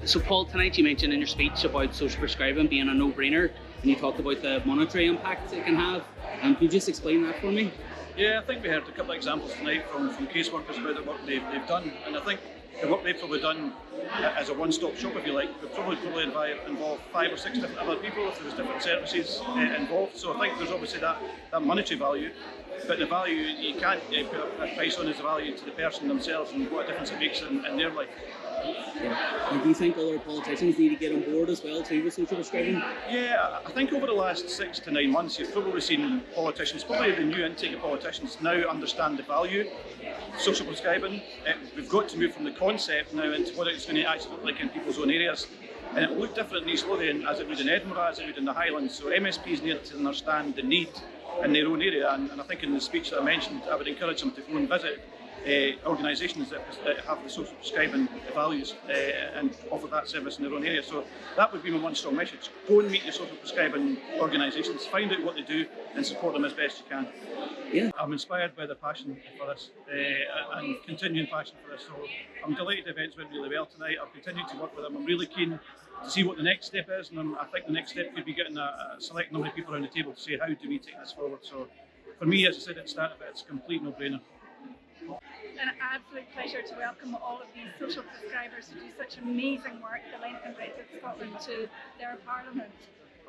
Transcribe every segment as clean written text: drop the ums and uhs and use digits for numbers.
So Paul, tonight you mentioned in your speech about social prescribing being a no-brainer, and you talked about the monetary impact it can have. Can you just explain that for me? Yeah, I think we heard a couple of examples tonight from caseworkers about the work they've done, and I think the work they've probably done as a one-stop shop, if you like, would probably involve 5 or 6 different other people if there was different services involved. So I think there's obviously that monetary value, but the value you can't put a price on is the value to the person themselves and what a difference it makes in their life. Yeah. And do you think other politicians need to get on board as well too with social prescribing? Yeah, I think over the last 6 to 9 months you've probably seen politicians, probably the new intake of politicians, now understand the value of social prescribing. We've got to move from the concept now into what it's going to actually look like in people's own areas. And it will look different in East Lothian as it would in Edinburgh, as it would in the Highlands. So MSPs need to understand the need in their own area. And I think in the speech that I mentioned, I would encourage them to go and visit organisations that have the social prescribing values and offer that service in their own area. So that would be my one strong message. Go and meet your social prescribing organisations, find out what they do and support them as best you can. Yeah. I'm inspired by the passion for this and continuing passion for this. So I'm delighted the events went really well tonight. I've continued to work with them. I'm really keen to see what the next step is, and I think the next step could be getting a select number of people around the table to say how do we take this forward. So for me, as I said at the start of it, it's a complete no-brainer. An absolute pleasure to welcome all of these social prescribers who do such amazing work, the length and breadth of Scotland, to their Parliament.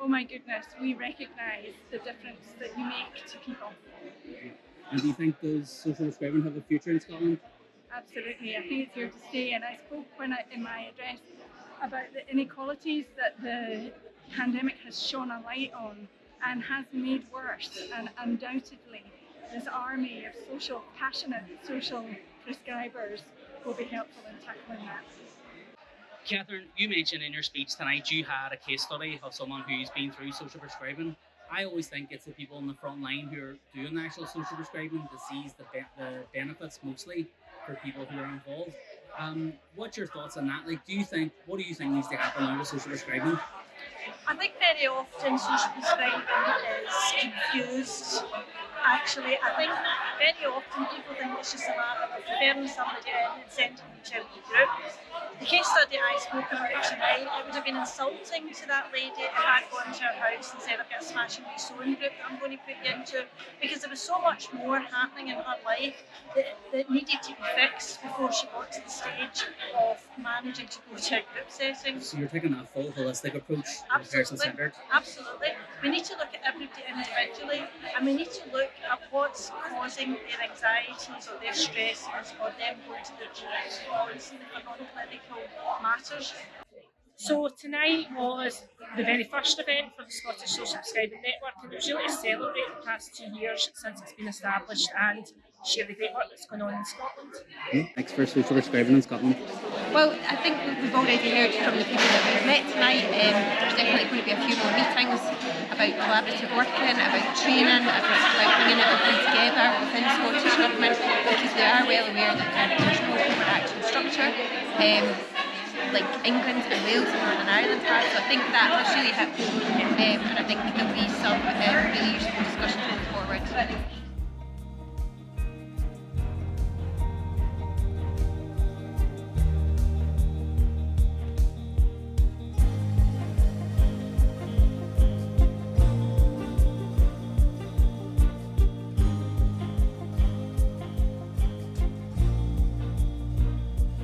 Oh my goodness, we recognise the difference that you make to people. And do you think does social prescribing have a future in Scotland? Absolutely, I think it's here to stay, and I spoke in my address about the inequalities that the pandemic has shone a light on and has made worse, and undoubtedly this army of passionate social prescribers will be helpful in tackling that. Catherine, you mentioned in your speech tonight you had a case study of someone who's been through social prescribing. I always think it's the people on the front line who are doing the actual social prescribing that sees the benefits mostly for people who are involved. What's your thoughts on that? What do you think needs to happen now with social prescribing? I think very often social prescribing is confused. Actually, I think very often people think it's just a matter of referring somebody in and sending them to a group. The case study I spoke about tonight, it would have been insulting to that lady if I'd gone to her house and said, I've got a smashing wee sewing group that I'm going to put you into, because there was so much more happening in her life that needed to be fixed before she got to the stage of managing to go to a group setting. So you're taking that full holistic approach, person-centred? Absolutely. We need to look at everybody individually, and we need to look at what's causing their anxieties or their stresses or them going to their GP or seeing if a non-clinical matters. So tonight was the very first event for the Scottish Social Prescribing Network, and it was really to celebrate the past 2 years since it's been established and share the great work that's going on in Scotland. Thanks for social prescribing in Scotland. Well, I think we've already heard from the people that we've met tonight. There's definitely going to be a few more meetings about collaborative working, about training, about bringing everybody together within Scottish Government, because we are well aware that there's no overarching structure like England and Wales and Northern Ireland have. So I think that has really helped, and I think there'll be some really useful